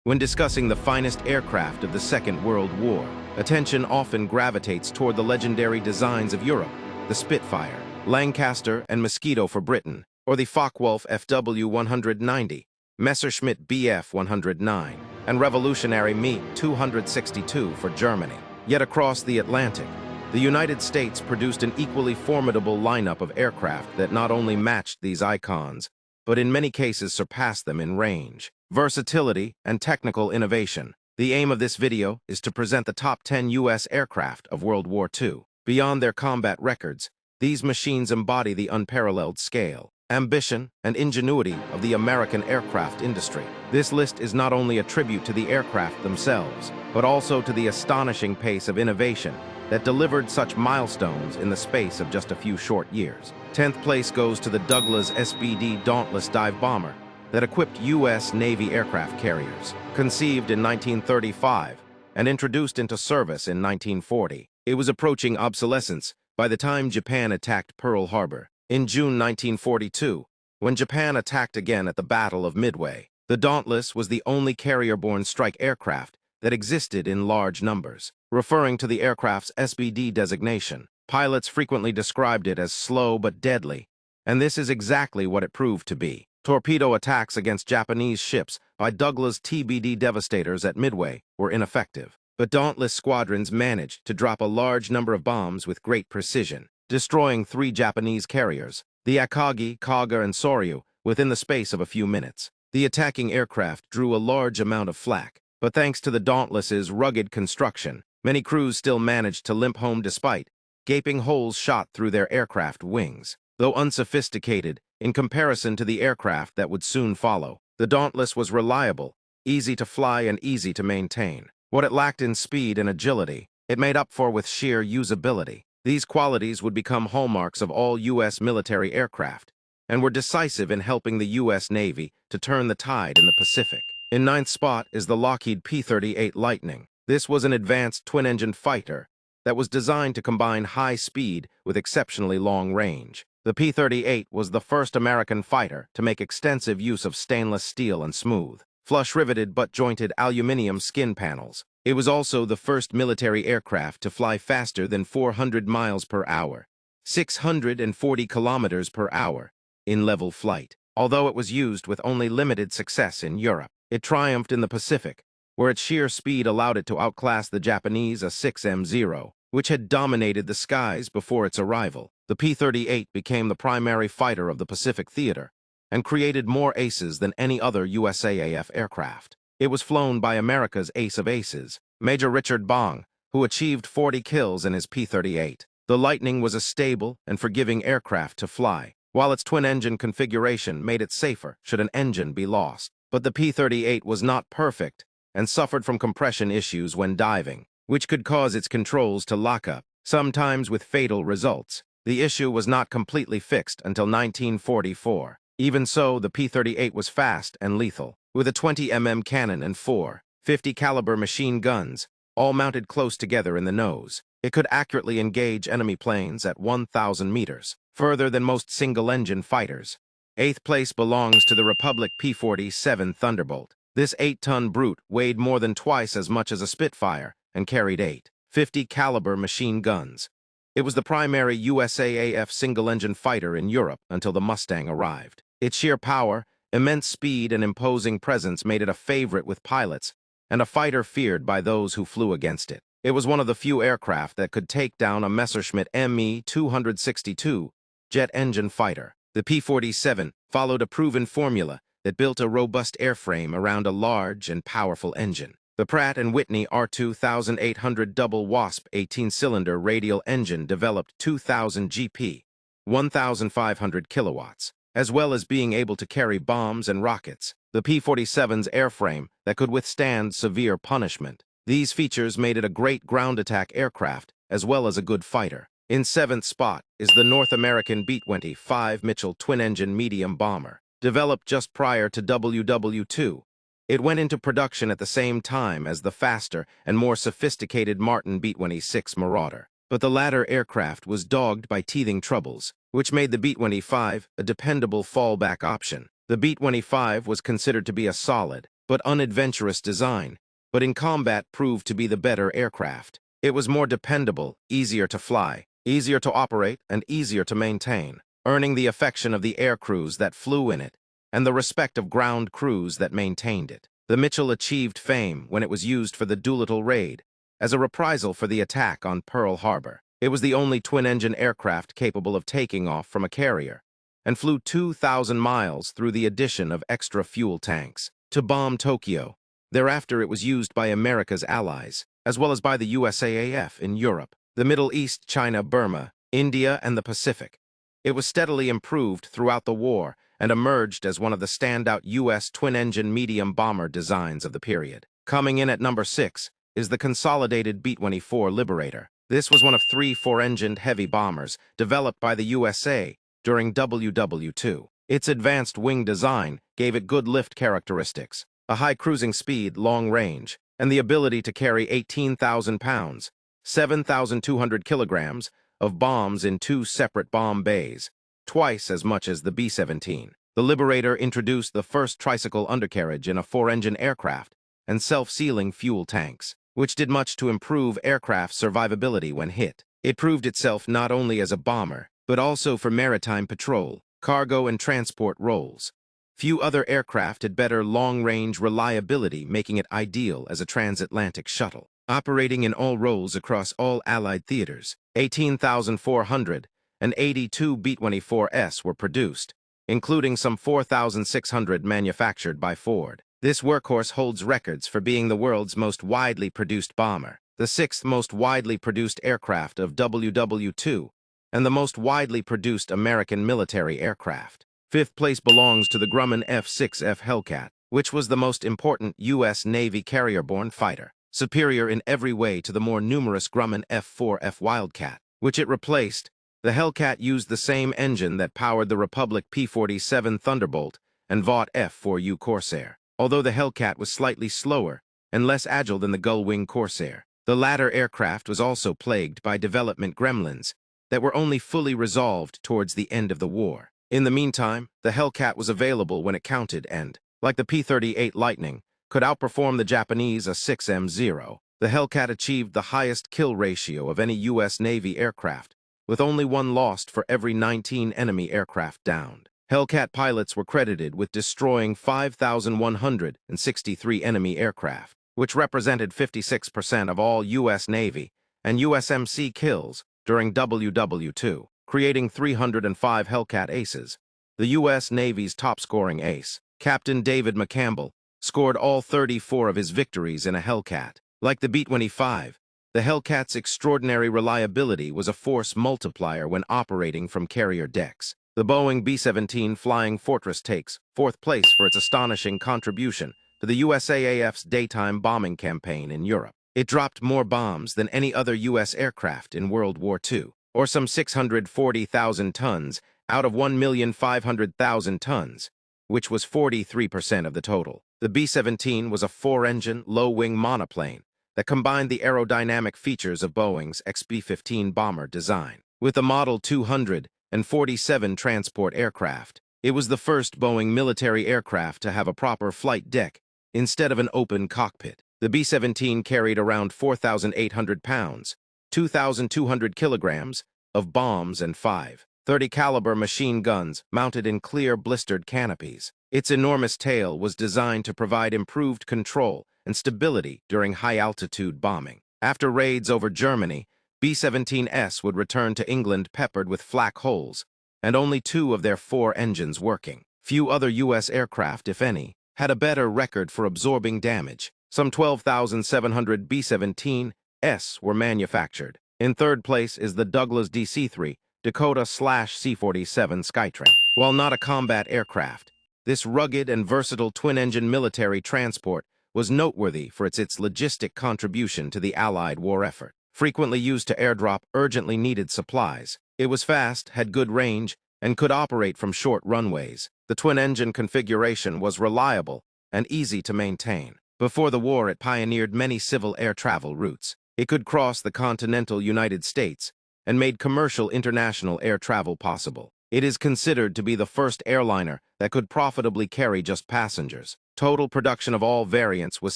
When discussing the finest aircraft of the Second World War, attention often gravitates toward the legendary designs of Europe, the Spitfire, Lancaster and Mosquito for Britain, or the Focke-Wulf FW-190, Messerschmitt Bf-109, and revolutionary Me 262 for Germany. Yet across the Atlantic, the United States produced an equally formidable lineup of aircraft that not only matched these icons, but in many cases surpassed them in range, versatility, and technical innovation. The aim of this video is to present the top 10 U.S. aircraft of World War II. Beyond their combat records, these machines embody the unparalleled scale, ambition, and ingenuity of the American aircraft industry. This list is not only a tribute to the aircraft themselves, but also to the astonishing pace of innovation that delivered such milestones in the space of just a few short years. 10th place goes to the Douglas SBD Dauntless dive bomber that equipped U.S. Navy aircraft carriers. Conceived in 1935 and introduced into service in 1940, it was approaching obsolescence by the time Japan attacked Pearl Harbor. In June 1942, when Japan attacked again at the Battle of Midway, the Dauntless was the only carrier-borne strike aircraft that existed in large numbers. Referring to the aircraft's SBD designation, pilots frequently described it as slow but deadly, and this is exactly what it proved to be. Torpedo attacks against Japanese ships by Douglas TBD Devastators at Midway were ineffective, but Dauntless squadrons managed to drop a large number of bombs with great precision, destroying 3 Japanese carriers, the Akagi, Kaga, and Soryu, within the space of a few minutes. The attacking aircraft drew a large amount of flak, but thanks to the Dauntless's rugged construction, many crews still managed to limp home despite gaping holes shot through their aircraft wings. Though unsophisticated in comparison to the aircraft that would soon follow, the Dauntless was reliable, easy to fly, and easy to maintain. What it lacked in speed and agility, it made up for with sheer usability. These qualities would become hallmarks of all U.S. military aircraft, and were decisive in helping the U.S. Navy to turn the tide in the Pacific. In 9th spot is the Lockheed P-38 Lightning. This was an advanced twin-engine fighter that was designed to combine high speed with exceptionally long range. The P-38 was the first American fighter to make extensive use of stainless steel and smooth, flush-riveted butt-jointed aluminum skin panels. It was also the first military aircraft to fly faster than 400 miles per hour, 640 kilometers per hour, in level flight. Although it was used with only limited success in Europe, it triumphed in the Pacific, where its sheer speed allowed it to outclass the Japanese A-6M0, which had dominated the skies before its arrival. The P-38 became the primary fighter of the Pacific theater and created more aces than any other USAAF aircraft. It was flown by America's ace of aces, Major Richard Bong, who achieved 40 kills in his P-38. The Lightning was a stable and forgiving aircraft to fly, while its twin-engine configuration made it safer should an engine be lost. But the P-38 was not perfect and suffered from compression issues when diving, which could cause its controls to lock up, sometimes with fatal results. The issue was not completely fixed until 1944. Even so, the P-38 was fast and lethal, with a 20 cannon and 4 50 caliber machine guns, all mounted close together in the nose. It could accurately engage enemy planes at 1,000 meters, further than most single-engine fighters. 8th place belongs to the Republic P-47 Thunderbolt. This 8-ton brute weighed more than twice as much as a Spitfire and carried 8 50 caliber machine guns. It was the primary USAAF single-engine fighter in Europe until the Mustang arrived. Its sheer power, immense speed, and imposing presence made it a favorite with pilots and a fighter feared by those who flew against it. It was one of the few aircraft that could take down a Messerschmitt Me 262 jet engine fighter. The P-47 followed a proven formula that built a robust airframe around a large and powerful engine. The Pratt & Whitney R2800 double Wasp 18-cylinder radial engine developed 2,000 GP, 1,500 kilowatts, as well as being able to carry bombs and rockets. The P-47's airframe that could withstand severe punishment. These features made it a great ground attack aircraft as well as a good fighter. In 7th spot is the North American B-25 Mitchell twin-engine medium bomber. Developed just prior to WW2, it went into production at the same time as the faster and more sophisticated Martin B-26 Marauder. But the latter aircraft was dogged by teething troubles, which made the B-25 a dependable fallback option. The B-25 was considered to be a solid, but unadventurous design, but in combat proved to be the better aircraft. It was more dependable, easier to fly, easier to operate, and easier to maintain, earning the affection of the air crews that flew in it, and the respect of ground crews that maintained it. The Mitchell achieved fame when it was used for the Doolittle raid, as a reprisal for the attack on Pearl Harbor. It was the only twin-engine aircraft capable of taking off from a carrier, and flew 2,000 miles through the addition of extra fuel tanks to bomb Tokyo. Thereafter it was used by America's allies, as well as by the USAAF in Europe, the Middle East, China, Burma, India, and the Pacific. It was steadily improved throughout the war and emerged as one of the standout U.S. twin-engine medium bomber designs of the period. Coming in at number 6 is the consolidated B-24 Liberator. This was one of 3 four-engined heavy bombers developed by the USA during WW2. Its advanced wing design gave it good lift characteristics, a high cruising speed, long range, and the ability to carry 18,000 pounds, 7,200 kilograms, of bombs in 2 separate bomb bays, twice as much as the B-17. The Liberator introduced the first tricycle undercarriage in a four-engine aircraft and self-sealing fuel tanks, which did much to improve aircraft survivability when hit. It proved itself not only as a bomber, but also for maritime patrol, cargo, and transport roles. Few other aircraft had better long-range reliability, making it ideal as a transatlantic shuttle. Operating in all roles across all Allied theaters, 18,482 B-24s were produced, including some 4,600 manufactured by Ford. This workhorse holds records for being the world's most widely produced bomber, the 6th most widely produced aircraft of WW2, and the most widely produced American military aircraft. 5th place belongs to the Grumman F-6F Hellcat, which was the most important U.S. Navy carrier-borne fighter, superior in every way to the more numerous Grumman F-4F Wildcat, which it replaced. The Hellcat used the same engine that powered the Republic P-47 Thunderbolt and Vought F-4U Corsair, although the Hellcat was slightly slower and less agile than the Gullwing Corsair. The latter aircraft was also plagued by development gremlins that were only fully resolved towards the end of the war. In the meantime, the Hellcat was available when it counted and, like the P-38 Lightning, could outperform the Japanese A-6M0. The Hellcat achieved the highest kill ratio of any U.S. Navy aircraft, with only 1 lost for every 19 enemy aircraft downed. Hellcat pilots were credited with destroying 5,163 enemy aircraft, which represented 56% of all U.S. Navy and USMC kills during WW2, creating 305 Hellcat aces. The U.S. Navy's top-scoring ace, Captain David McCampbell, scored all 34 of his victories in a Hellcat. Like the B-25, the Hellcat's extraordinary reliability was a force multiplier when operating from carrier decks. The Boeing B-17 Flying Fortress takes 4th place for its astonishing contribution to the USAAF's daytime bombing campaign in Europe. It dropped more bombs than any other U.S. aircraft in World War II, or some 640,000 tons out of 1,500,000 tons, which was 43% of the total. The B-17 was a 4-engine, low-wing monoplane that combined the aerodynamic features of Boeing's XB-15 bomber design. With the Model 247 transport aircraft, it was the first Boeing military aircraft to have a proper flight deck instead of an open cockpit. The B-17 carried around 4,800 pounds, 2,200 kilograms, of bombs and 5.30 caliber machine guns mounted in clear blistered canopies. Its enormous tail was designed to provide improved control and stability during high-altitude bombing. After raids over Germany, B-17s would return to England peppered with flak holes, and only 2 of their 4 engines working. Few other U.S. aircraft, if any, had a better record for absorbing damage. Some 12,700 B-17s were manufactured. In 3rd place is the Douglas DC-3 Dakota/C-47 Skytrain. While not a combat aircraft, this rugged and versatile twin-engine military transport was noteworthy for its logistic contribution to the Allied war effort. Frequently used to airdrop urgently needed supplies, it was fast, had good range, and could operate from short runways. The twin-engine configuration was reliable and easy to maintain. Before the war, it pioneered many civil air travel routes. It could cross the continental United States and made commercial international air travel possible. It is considered to be the first airliner that could profitably carry just passengers. Total production of all variants was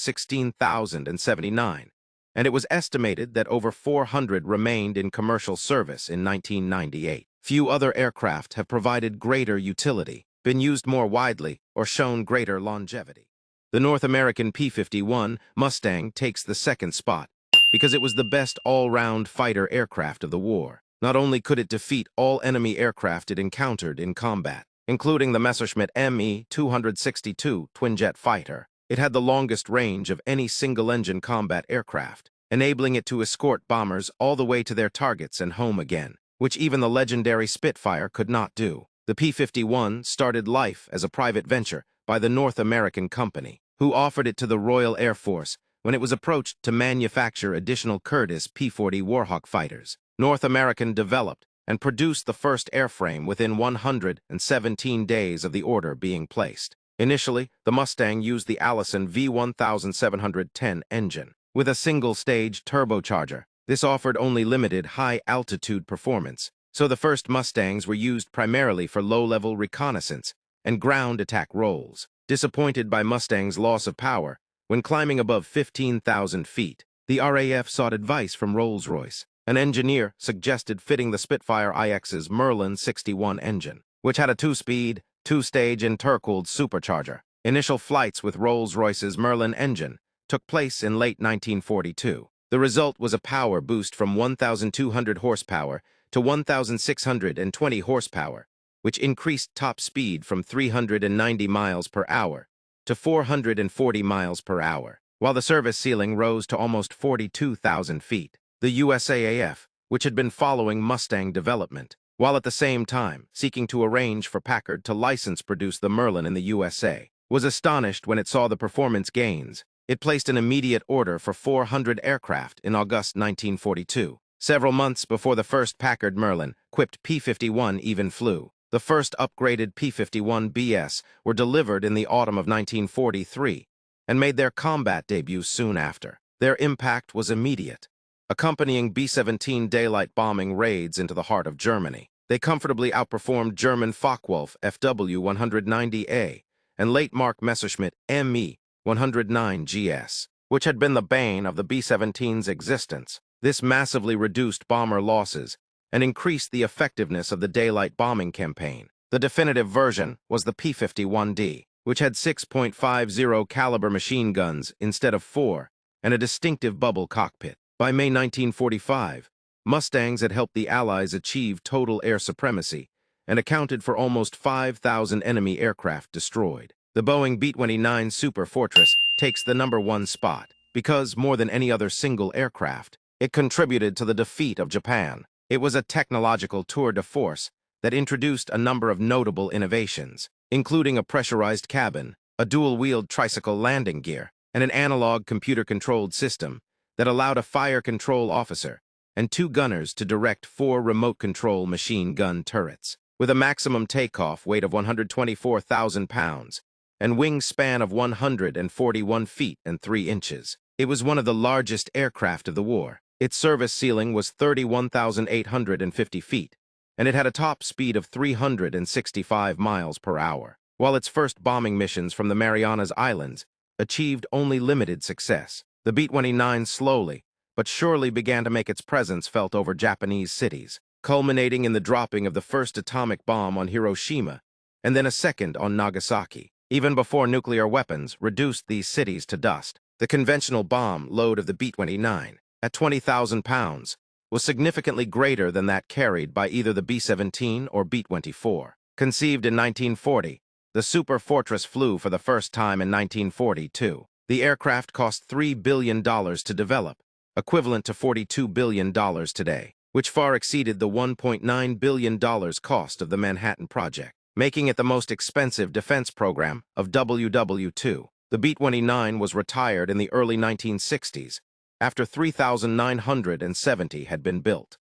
16,079, and it was estimated that over 400 remained in commercial service in 1998. Few other aircraft have provided greater utility, been used more widely, or shown greater longevity. The North American P-51 Mustang takes the second spot because it was the best all-round fighter aircraft of the war. Not only could it defeat all enemy aircraft it encountered in combat, including the Messerschmitt Me-262 twin-jet fighter, it had the longest range of any single-engine combat aircraft, enabling it to escort bombers all the way to their targets and home again, which even the legendary Spitfire could not do. The P-51 started life as a private venture by the North American Company, who offered it to the Royal Air Force when it was approached to manufacture additional Curtiss P-40 Warhawk fighters. North American developed and produced the first airframe within 117 days of the order being placed. Initially, the Mustang used the Allison V1710 engine, with a single-stage turbocharger. This offered only limited high-altitude performance, so the first Mustangs were used primarily for low-level reconnaissance and ground attack roles. Disappointed by Mustang's loss of power, when climbing above 15,000 feet, the RAF sought advice from Rolls-Royce. An engineer suggested fitting the Spitfire IX's Merlin 61 engine, which had a two-speed, two-stage intercooled supercharger. Initial flights with Rolls-Royce's Merlin engine took place in late 1942. The result was a power boost from 1,200 horsepower to 1,620 horsepower, which increased top speed from 390 miles per hour to 440 miles per hour, while the service ceiling rose to almost 42,000 feet. The USAAF, which had been following Mustang development, while at the same time seeking to arrange for Packard to license produce the Merlin in the USA, was astonished when it saw the performance gains. It placed an immediate order for 400 aircraft in August 1942, several months before the first Packard Merlin-equipped P-51 even flew. The first upgraded P-51BS were delivered in the autumn of 1943 and made their combat debut soon after. Their impact was immediate, accompanying B-17 daylight bombing raids into the heart of Germany. They comfortably outperformed German Focke-Wulf FW-190A and late Mark Messerschmitt Me-109GS, which had been the bane of the B-17's existence. This massively reduced bomber losses and increased the effectiveness of the daylight bombing campaign. The definitive version was the P-51D, which had 6.50 caliber machine guns instead of 4, and a distinctive bubble cockpit. By May 1945, Mustangs had helped the Allies achieve total air supremacy and accounted for almost 5,000 enemy aircraft destroyed. The Boeing B-29 Super Fortress takes the #1 spot because, more than any other single aircraft, it contributed to the defeat of Japan. It was a technological tour de force that introduced a number of notable innovations, including a pressurized cabin, a dual-wheeled tricycle landing gear, and an analog computer-controlled system that allowed a fire control officer and 2 gunners to direct 4 remote-control machine gun turrets. With a maximum takeoff weight of 124,000 pounds and wingspan of 141 feet and 3 inches, it was one of the largest aircraft of the war. Its service ceiling was 31,850 feet, and it had a top speed of 365 miles per hour. While its first bombing missions from the Marianas Islands achieved only limited success, the B-29 slowly but surely began to make its presence felt over Japanese cities, culminating in the dropping of the first atomic bomb on Hiroshima and then a second on Nagasaki. Even before nuclear weapons reduced these cities to dust, the conventional bomb load of the B-29, at 20,000 pounds, was significantly greater than that carried by either the B-17 or B-24. Conceived in 1940, the Super Fortress flew for the first time in 1942. The aircraft cost $3 billion to develop, equivalent to $42 billion today, which far exceeded the $1.9 billion cost of the Manhattan Project, making it the most expensive defense program of WW2. The B-29 was retired in the early 1960s, after 3,970 had been built.